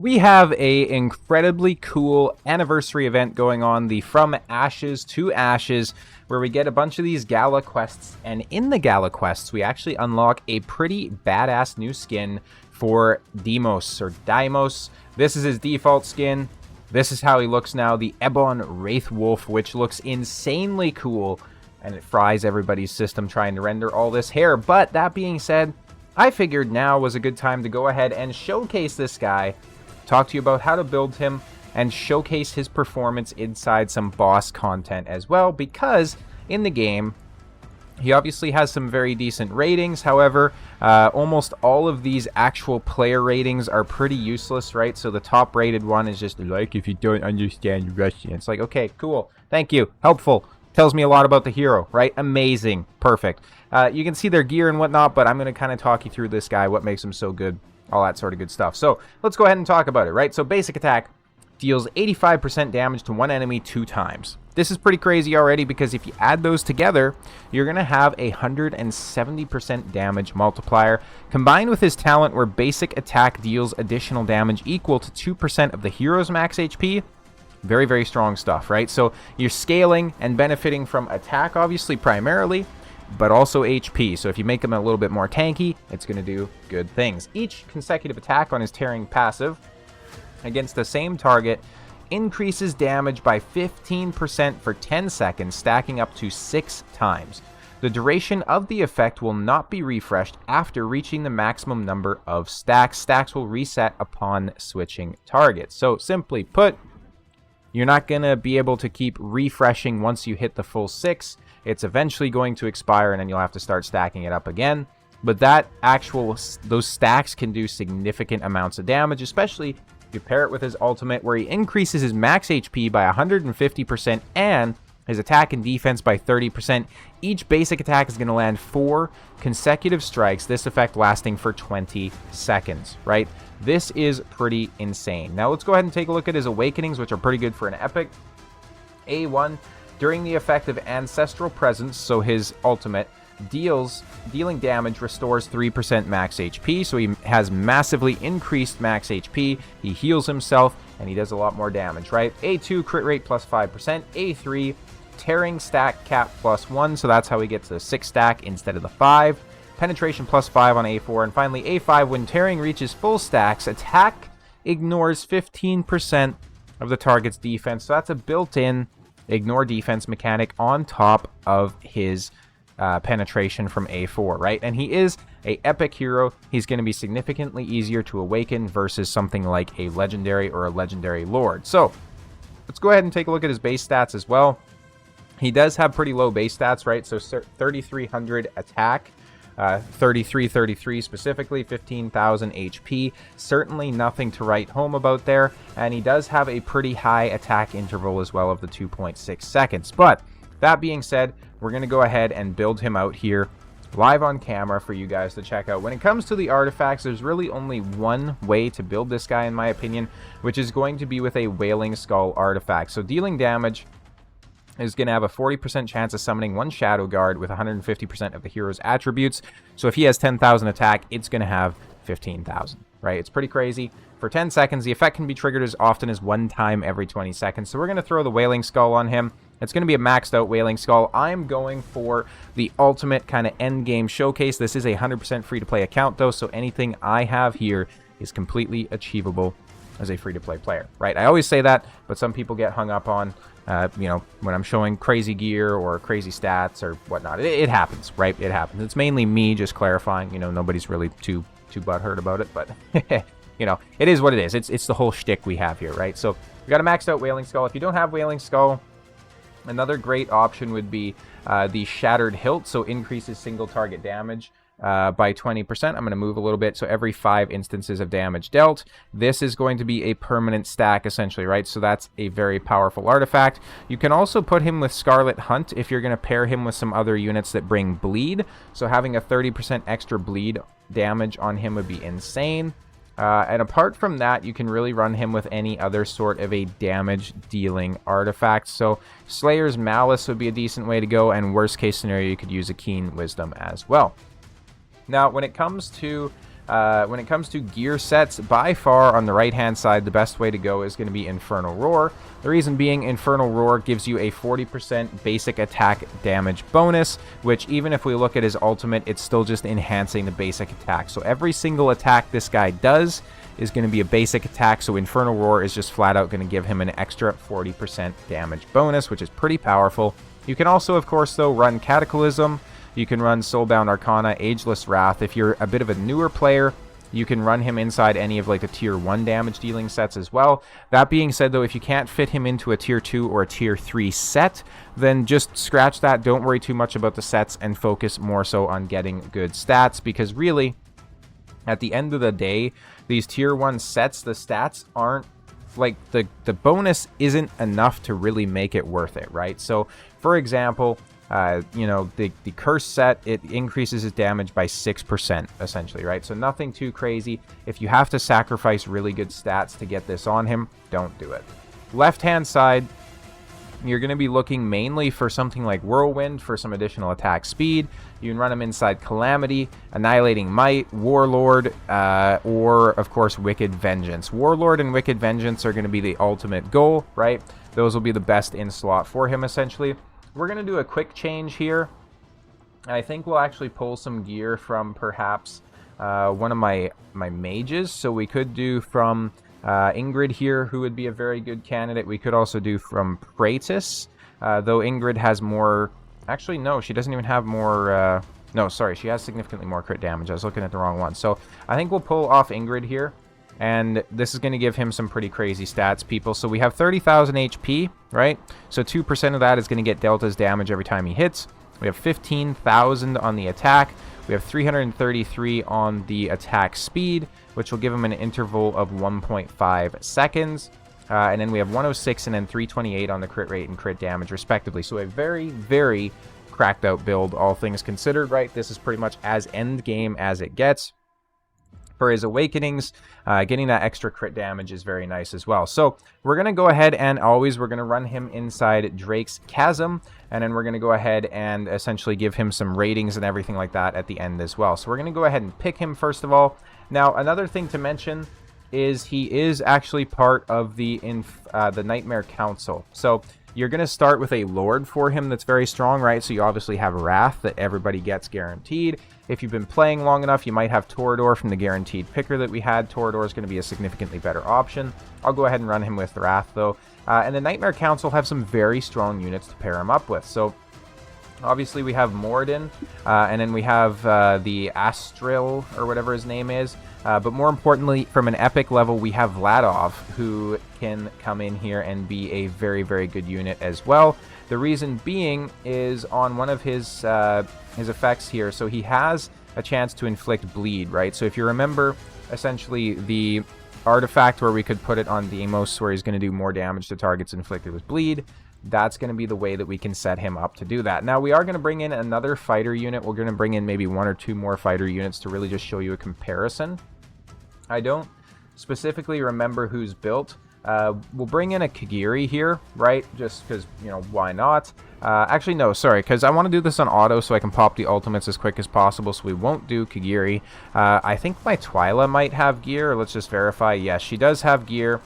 We have a incredibly cool anniversary event going on, the From Ashes to Ashes, where we get a bunch of these gala quests, and in the gala quests, we actually unlock a pretty badass new skin for Deimos, or Deimos. This is his default skin. This is how he looks now, the Ebon Wraith Wolf, which looks insanely cool, and it fries everybody's system trying to render all this hair. But that being said, I figured now was a good time to go ahead and showcase this guy, talk to you about how to build him, and showcase his performance inside some boss content as well, because in the game, he obviously has some very decent ratings. However, almost all of these actual player ratings are pretty useless, right? So the top rated one is just like, if you don't understand Russian. It's like, okay, cool, thank you, helpful, tells me a lot about the hero, right? Amazing, perfect. You can see their gear and whatnot, but I'm going to kind of talk you through this guy, what makes him so good, all that sort of good stuff. So let's go ahead and talk about it, right? So basic attack deals 85% damage to one enemy 2 times. This is pretty crazy already, because if you add those together, you're going to have a 170% damage multiplier, combined with his talent where basic attack deals additional damage equal to 2% of the hero's max HP. Very, very strong stuff, right? So you're scaling and benefiting from attack, obviously, primarily, but also HP. So if you make him a little bit more tanky, it's going to do good things. Each consecutive attack on his tearing passive against the same target increases damage by 15% for 10 seconds, stacking up to 6 times. The duration of the effect will not be refreshed after reaching the maximum number of stacks. Stacks will reset upon switching targets. So simply put, you're not going to be able to keep refreshing once you hit the full 6. It's eventually going to expire, and then you'll have to start stacking it up again. But those stacks can do significant amounts of damage, especially if you pair it with his ultimate, where he increases his max HP by 150% and his attack and defense by 30%. Each basic attack is going to land 4 consecutive strikes, this effect lasting for 20 seconds, right? This is pretty insane. Now let's go ahead and take a look at his awakenings, which are pretty good for an epic. A1, during the effect of Ancestral Presence, so his ultimate, dealing damage restores 3% max HP, so he has massively increased max HP, he heals himself, and he does a lot more damage, right? A2, crit rate plus 5%, A3, tearing stack cap plus 1, so that's how he gets the 6 stack instead of the 5, penetration plus 5 on A4, and finally A5, when tearing reaches full stacks, attack ignores 15% of the target's defense, so that's a built-in ignore defense mechanic on top of his penetration from A4, right? And he is a epic hero. He's going to be significantly easier to awaken versus something like a legendary or a legendary lord. So let's go ahead and take a look at his base stats as well. He does have pretty low base stats, right? So 3,300 attack, 3333 specifically, 15,000 HP. Certainly nothing to write home about there. And he does have a pretty high attack interval as well of the 2.6 seconds. But that being said, we're going to go ahead and build him out here live on camera for you guys to check out. When it comes to the artifacts, there's really only one way to build this guy, in my opinion, which is going to be with a Wailing Skull artifact. So dealing damage is going to have a 40% chance of summoning 1 Shadow Guard with 150% of the hero's attributes. So if he has 10,000 attack, it's going to have 15,000, right? It's pretty crazy. For 10 seconds, the effect can be triggered as often as 1 time every 20 seconds. So we're going to throw the Wailing Skull on him. It's going to be a maxed out Wailing Skull. I'm going for the ultimate kind of end game showcase. This is a 100% free to play account though, so anything I have here is completely achievable as a free to play player, right? I always say that, but some people get hung up on you know, when I'm showing crazy gear or crazy stats or whatnot. It happens, right? It happens. It's mainly me just clarifying. You know, nobody's really too butthurt about it, but you know, it is what it is. It's the whole shtick we have here, right? So we got a maxed out Wailing Skull. If you don't have Wailing Skull, another great option would be the Shattered Hilt, so increases single target damage by 20%. I'm going to move a little bit, so every 5 instances of damage dealt. This is going to be a permanent stack, essentially, right? So that's a very powerful artifact. You can also put him with Scarlet Hunt if you're going to pair him with some other units that bring bleed. So having a 30% extra bleed damage on him would be insane. And apart from that, you can really run him with any other sort of a damage-dealing artifact. So Slayer's Malice would be a decent way to go, and worst case scenario, you could use a Keen Wisdom as well. Now, when it comes to When it comes to gear sets, by far on the right-hand side, the best way to go is going to be Infernal Roar. The reason being, Infernal Roar gives you a 40% basic attack damage bonus, which even if we look at his ultimate, it's still just enhancing the basic attack. So every single attack this guy does is going to be a basic attack, so Infernal Roar is just flat out going to give him an extra 40% damage bonus, which is pretty powerful. You can also, of course, though, run Cataclysm. You can run Soulbound Arcana, Ageless Wrath. If you're a bit of a newer player, you can run him inside any of like the tier 1 damage dealing sets as well. That being said, though, if you can't fit him into a tier 2 or a tier 3 set, then just scratch that. Don't worry too much about the sets and focus more so on getting good stats, because really, at the end of the day, these tier 1 sets, the stats aren't like the bonus isn't enough to really make it worth it, right? So for example, you know, the curse set, it increases his damage by 6% essentially, right? So nothing too crazy. If you have to sacrifice really good stats to get this on him, don't do it. Left hand side, you're going to be looking mainly for something like Whirlwind for some additional attack speed. You can run him inside Calamity, Annihilating Might, Warlord, or, of course, Wicked Vengeance. Warlord and Wicked Vengeance are going to be the ultimate goal, right? Those will be the best in-slot for him, essentially. We're going to do a quick change here. I think we'll actually pull some gear from, perhaps, one of my mages. So we could do from Ingrid here, who would be a very good candidate. We could also do from Praetus, though Ingrid has more... Actually, no, she doesn't even have more... No, sorry, she has significantly more crit damage. I was looking at the wrong one. So I think we'll pull off Ingrid here, and this is going to give him some pretty crazy stats, people. So we have 30,000 HP, right? So 2% of that is going to get dealt as damage every time he hits. We have 15,000 on the attack. We have 333 on the attack speed, which will give him an interval of 1.5 seconds. And then we have 106 and then 328 on the crit rate and crit damage, respectively. So a very, very cracked out build, all things considered, right? This is pretty much as endgame as it gets. For his Awakenings, getting that extra crit damage is very nice as well. So we're going to go ahead and we're going to run him inside Drake's Chasm, and then we're going to go ahead and essentially give him some ratings and everything like that at the end as well. So we're going to go ahead and pick him first of all. Now, another thing to mention is he is actually part of the Nightmare Council. So you're going to start with a Lord for him that's very strong, right? So you obviously have Wrath that everybody gets guaranteed. If you've been playing long enough, you might have Torador from the guaranteed picker that we had. Torador is going to be a significantly better option. I'll go ahead and run him with Wrath, though. And the Nightmare Council have some very strong units to pair him up with. So obviously we have Moradin, and then we have the Astril, or whatever his name is. But more importantly, from an epic level, we have Vladov, who can come in here and be a very, very good unit as well. The reason being is on one of his effects here, so he has a chance to inflict bleed, right? So if you remember, essentially the artifact where we could put it on Deimos, where he's going to do more damage to targets inflicted with bleed, that's going to be the way that we can set him up to do that. Now, we are going to bring in another fighter unit. We're going to bring in maybe 1 or 2 more fighter units to really just show you a comparison. I don't specifically remember who's built. We'll bring in a Kagiri here, right? Just because, you know, why not? Actually, no, sorry, because I want to do this on auto so I can pop the ultimates as quick as possible, so we won't do Kagiri. I think my Twyla might have gear. Let's just verify. Yes, she does have gear.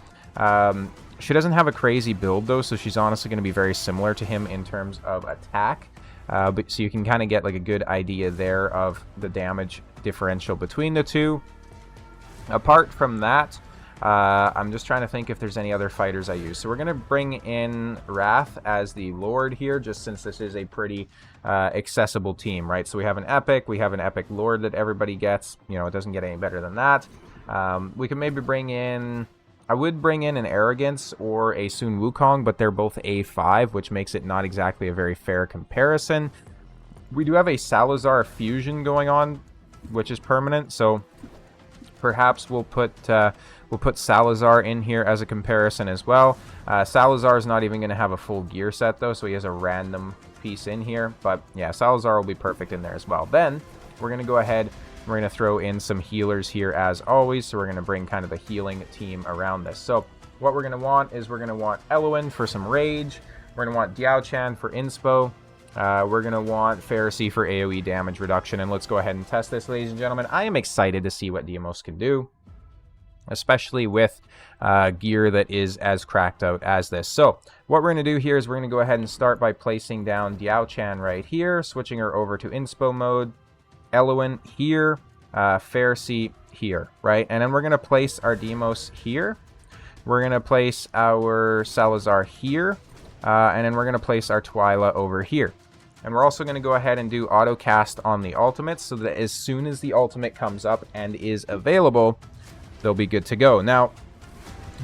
She doesn't have a crazy build, though, so she's honestly going to be very similar to him in terms of attack. But so you can kind of get like a good idea there of the damage differential between the two. Apart from that, I'm just trying to think if there's any other fighters I use. So we're going to bring in Wrath as the Lord here, just since this is a pretty accessible team, right? So we have an Epic Lord that everybody gets. You know, it doesn't get any better than that. We can maybe bring in... I would bring in an Arrogance or a Sun Wukong, but they're both A5, which makes it not exactly a very fair comparison. We do have a Salazar fusion going on, which is permanent, so... Perhaps we'll put Salazar in here as a comparison as well. Salazar is not even going to have a full gear set, though, so he has a random piece in here. But, yeah, Salazar will be perfect in there as well. Then, we're going to go ahead, we're going to throw in some healers here as always. So we're going to bring kind of a healing team around this. So, what we're going to want is we're going to want Eloin for some rage. We're going to want Diao Chan for inspo. We're going to want Pharisee for AoE damage reduction, and let's go ahead and test this, ladies and gentlemen. I am excited to see what Deimos can do, especially with gear that is as cracked out as this. So what we're going to do here is we're going to go ahead and start by placing down Diao-chan right here, switching her over to inspo mode, Elowen here, Pharisee here, right? And then we're going to place our Deimos here. We're going to place our Salazar here, and then we're going to place our Twyla over here. And we're also going to go ahead and do auto cast on the ultimates so that as soon as the ultimate comes up and is available, they'll be good to go. Now,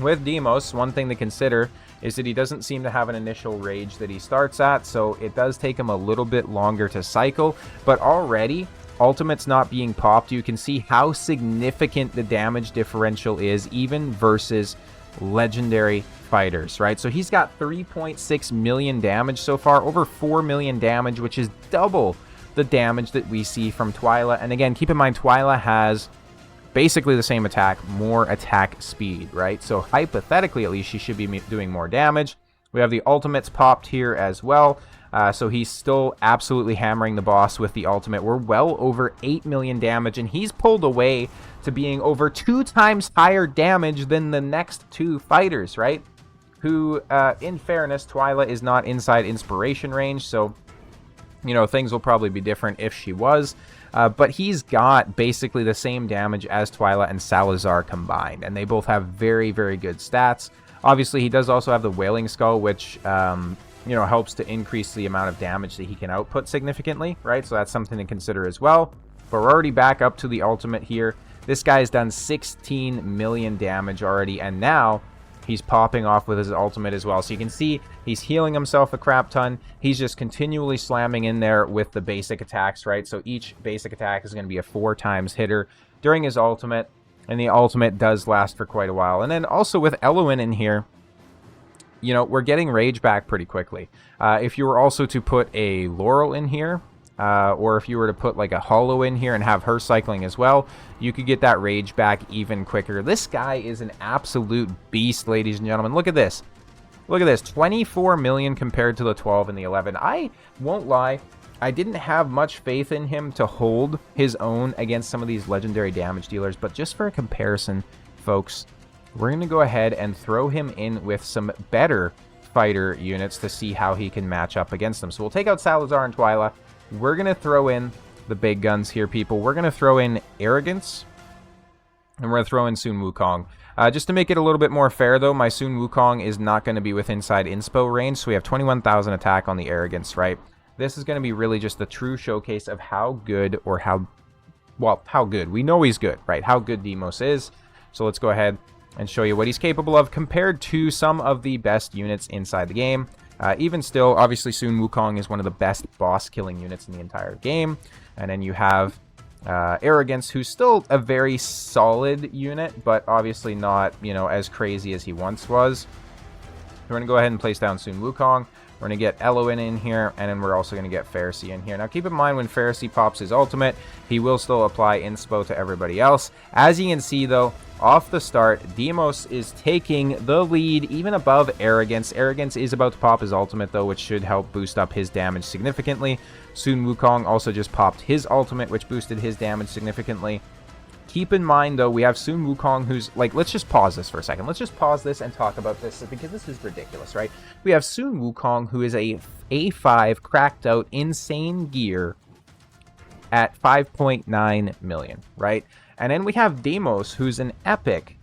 with Deimos, one thing to consider is that he doesn't seem to have an initial rage that he starts at, so it does take him a little bit longer to cycle. But already, ultimates not being popped, you can see how significant the damage differential is, even versus legendary fighters, right? So he's got 3.6 million damage so far, over 4 million damage, which is double the damage that we see from Twyla. And again, keep in mind, Twyla has basically the same attack, more attack speed, right? So hypothetically, at least, she should be doing more damage. We have the ultimates popped here as well. So he's still absolutely hammering the boss with the ultimate. We're well over 8 million damage, and he's pulled away to being over 2 times higher damage than the next 2 fighters, right? Who, in fairness, Twyla is not inside inspiration range, so, you know, things will probably be different if she was. But he's got basically the same damage as Twyla and Salazar combined, and they both have very, very good stats. Obviously, he does also have the Wailing Skull, which, you know, helps to increase the amount of damage that he can output significantly, right? So that's something to consider as well. But we're already back up to the ultimate here. This guy's done 16 million damage already, and now he's popping off with his ultimate as well. So you can see he's healing himself a crap ton. He's just continually slamming in there with the basic attacks, right? So each basic attack is going to be a 4 times hitter during his ultimate, and the ultimate does last for quite a while. And then also with Elowen in here, you know, we're getting rage back pretty quickly. If you were also to put a Laurel in here, or if you were to put like a Hollow in here and have her cycling as well, you could get that rage back even quicker. This guy is an absolute beast, ladies and gentlemen. Look at this. Look at this. 24 million compared to the 12 and the 11. I won't lie, I didn't have much faith in him to hold his own against some of these legendary damage dealers, but just for a comparison, folks, we're going to go ahead and throw him in with some better fighter units to see how he can match up against them. So we'll take out Salazar and Twyla. We're going to throw in the big guns here, people. We're going to throw in Arrogance, and we're going to throw in Sun Wukong. Just to make it a little bit more fair, though, my Sun Wukong is not going to be with inside inspo range, so we have 21,000 attack on the Arrogance, right? This is going to be really just the true showcase of how good, or how good. We know he's good, right? How good Deimos is. So let's go ahead and show you what he's capable of compared to some of the best units inside the game. Even still, obviously, Sun Wukong is one of the best boss-killing units in the entire game. And then you have Arrogance, who's still a very solid unit, but obviously not, you know, as crazy as he once was. We're going to go ahead and place down Sun Wukong. We're going to get Elowen in here, and then we're also going to get Pharisee in here. Now, keep in mind, when Pharisee pops his ultimate, he will still apply inspo to everybody else. As you can see, though, off the start, Deimos is taking the lead, even above Arrogance. Arrogance is about to pop his ultimate, though, which should help boost up his damage significantly. Sun Wukong also just popped his ultimate, which boosted his damage significantly. Keep in mind, though, we have Sun Wukong, who's, like, let's just pause this for a second. Let's just pause this and talk about this, because this is ridiculous, right? We have Sun Wukong, who is a A5 cracked out insane gear at 5.9 million, right? And then we have Deimos, who's an epic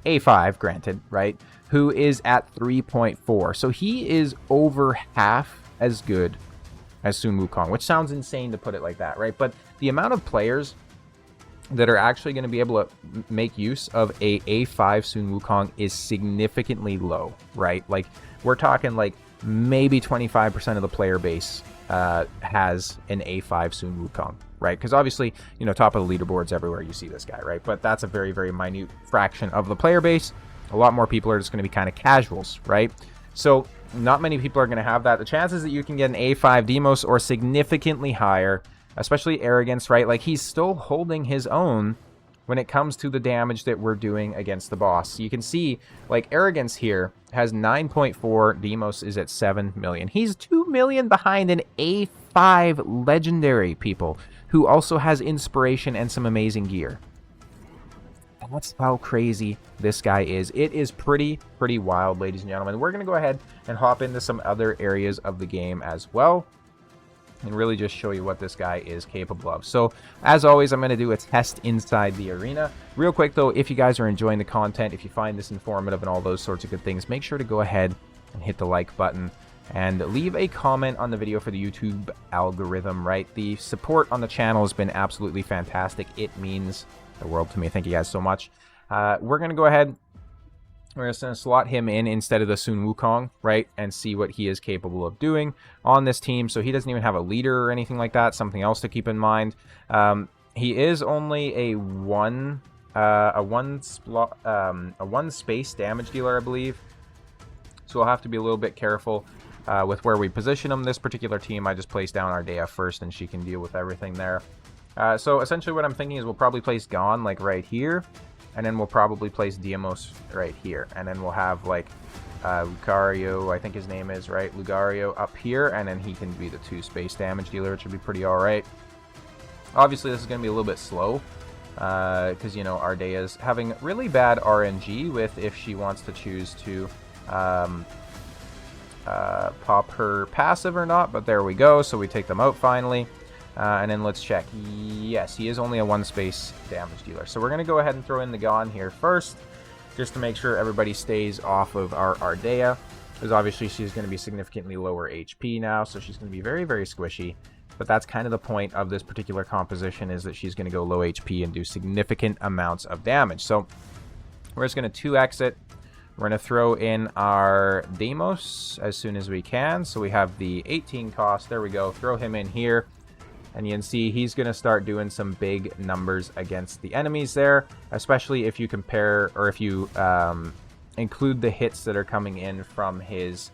A5, granted, right? Who is at 3.4. So he is over half as good as Sun Wukong, which sounds insane to put it like that, right? But the amount of players that are actually going to be able to make use of a A5 Sun Wukong is significantly low, right? Like, we're talking like maybe 25% of the player base has an A5 Sun Wukong, right? Because obviously, you know, top of the leaderboards everywhere you see this guy, right? But that's a very, very minute fraction of the player base. A lot more people are just going to be kind of casuals, right? So not many people are going to have that. The chances that you can get an A5 Deimos or significantly higher, especially Arrogance, right? Like, he's still holding his own when it comes to the damage that we're doing against the boss. So you can see, like, Arrogance here has 9.4. Deimos is at 7 million. He's 2 million behind an A5 legendary, people, who also has inspiration and some amazing gear. That's how crazy this guy is. It is pretty wild, ladies and gentlemen. We're going to go ahead and hop into some other areas of the game as well, and really just show you what this guy is capable of. So, as always, I'm going to do a test inside the arena. Real quick, though, if you guys are enjoying the content, if you find this informative and all those sorts of good things, make sure to go ahead and hit the like button and leave a comment on the video for the YouTube algorithm, right? The support on the channel has been absolutely fantastic. It means the world to me. Thank you guys so much. We're going to go ahead. We're just going to slot him in instead of the Sun Wukong, right? And see what he is capable of doing on this team. So he doesn't even have a leader or anything like that. Something else to keep in mind. He is only a one space damage dealer, I believe. So we'll have to be a little bit careful with where we position him. This particular team, I just placed down Ardea first, and she can deal with everything there. So essentially what I'm thinking is we'll probably place Gon, like, right here. And then we'll probably place Deimos right here. And then we'll have, like, Lucario, I think his name is, right? Lucario up here. And then he can be the 2 space damage dealer, which would be pretty alright. Obviously, this is going to be a little bit slow. Because, you know, Ardea's having really bad RNG with if she wants to choose to pop her passive or not. But there we go. So we take them out finally. And then let's check. Yes, he is only a 1 space damage dealer. So we're going to go ahead and throw in the Gon here first, just to make sure everybody stays off of our Ardea. Because obviously she's going to be significantly lower HP now, so she's going to be very squishy. But that's kind of the point of this particular composition, is that she's going to go low HP and do significant amounts of damage. So we're just going to 2x it. We're going to throw in our Deimos as soon as we can. So we have the 18 cost. There we go. Throw him in here. And you can see he's going to start doing some big numbers against the enemies there, especially if you compare, or if you include the hits that are coming in from his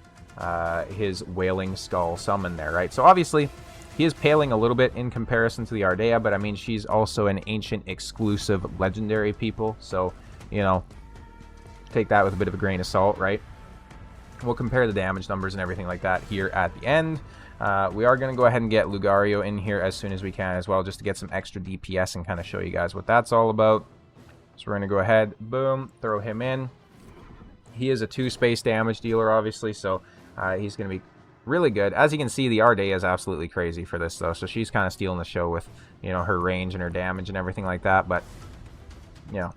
Wailing Skull summon there, right? So obviously, he is paling a little bit in comparison to the Ardea, but I mean, she's also an ancient exclusive legendary, people. So, you know, take that with a bit of a grain of salt, right? We'll compare the damage numbers and everything like that here at the end. We are going to go ahead and get Lucario in here as soon as we can as well, just to get some extra DPS and kind of show you guys what that's all about. So we're going to go ahead, boom, throw him in. He is a 2 space damage dealer, obviously, so he's going to be really good. As you can see, the Ardea is absolutely crazy for this, though, so she's kind of stealing the show with, you know, her range and her damage and everything like that, but, you know,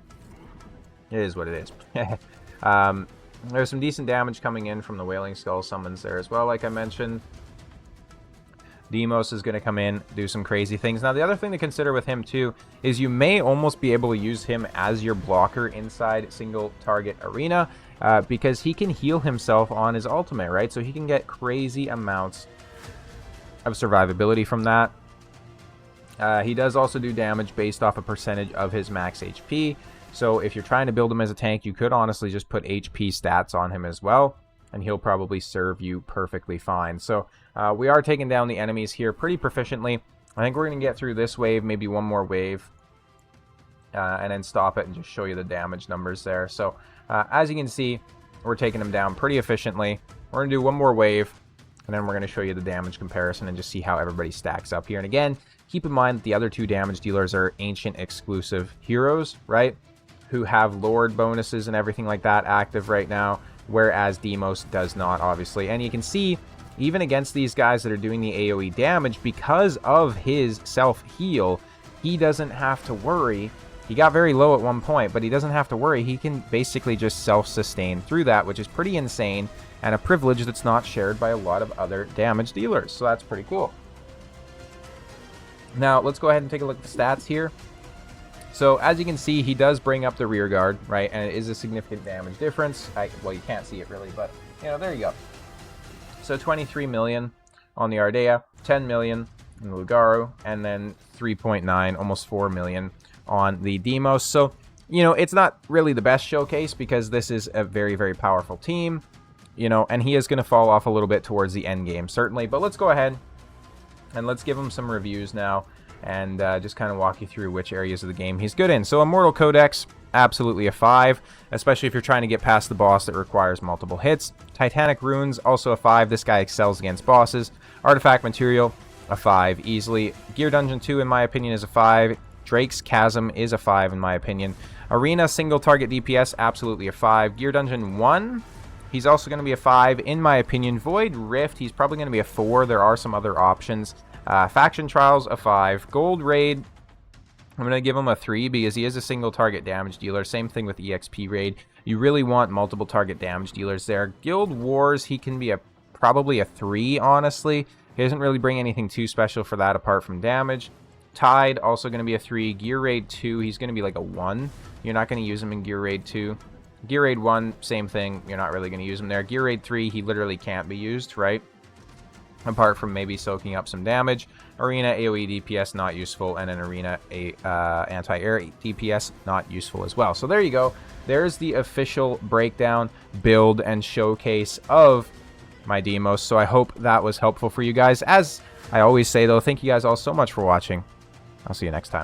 it is what it is. There's some decent damage coming in from the Wailing Skull summons there as well, like I mentioned. Deimos is going to come in, do some crazy things. Now, the other thing to consider with him, too, is you may almost be able to use him as your blocker inside single target arena, because he can heal himself on his ultimate, right? So he can get crazy amounts of survivability from that. He does also do damage based off a percentage of his max HP. So if you're trying to build him as a tank, you could honestly just put HP stats on him as well, and he'll probably serve you perfectly fine. So we are taking down the enemies here pretty proficiently. I think we're going to get through this wave, maybe one more wave, and then stop it and just show you the damage numbers there. So as you can see, we're taking them down pretty efficiently. We're going to do one more wave, and then we're going to show you the damage comparison and just see how everybody stacks up here. And again, keep in mind that the other 2 damage dealers are ancient exclusive heroes, right? Who have Lord bonuses and everything like that active right now, whereas Deimos does not, obviously. And you can see, even against these guys that are doing the AoE damage, because of his self-heal, he doesn't have to worry. He got very low at one point, but he doesn't have to worry. He can basically just self-sustain through that, which is pretty insane, and a privilege that's not shared by a lot of other damage dealers. So that's pretty cool. Now, let's go ahead and take a look at the stats here. So, as you can see, he does bring up the rear guard, right? And it is a significant damage difference. Well, you can't see it really, but, you know, there you go. So, 23 million on the Ardea, 10 million on the Lucario, and then 3.9, almost 4 million on the Deimos. So, you know, it's not really the best showcase because this is a very powerful team, you know, and he is going to fall off a little bit towards the end game, certainly. But let's go ahead and let's give him some reviews now. and just kind of walk you through which areas of the game he's good in. So Immortal Codex, absolutely a 5, especially if you're trying to get past the boss that requires multiple hits. Titanic Runes, also a 5. This guy excels against bosses. Artifact Material, a 5 easily. Gear Dungeon 2, in my opinion, is a 5. Drake's Chasm is a 5 in my opinion. Arena single target DPS, absolutely a 5. Gear Dungeon 1, he's also going to be a 5 in my opinion. Void Rift, he's probably going to be a 4. There are some other options. Faction Trials, a 5. Gold Raid, I'm going to give him a 3 because he is a single target damage dealer. Same thing with EXP Raid. You really want multiple target damage dealers there. Guild Wars, he can be probably a 3, honestly. He doesn't really bring anything too special for that apart from damage. Tide, also going to be a 3. Gear Raid 2, he's going to be like a 1. You're not going to use him in Gear Raid 2. Gear Raid 1, same thing. You're not really going to use him there. Gear Raid 3, he literally can't be used, right? Apart from maybe soaking up some damage. Arena AoE DPS, not useful. And an Arena anti-air DPS, not useful as well. So there you go. There's the official breakdown, build, and showcase of my Deimos. So I hope that was helpful for you guys. As I always say, though, thank you guys all so much for watching. I'll see you next time.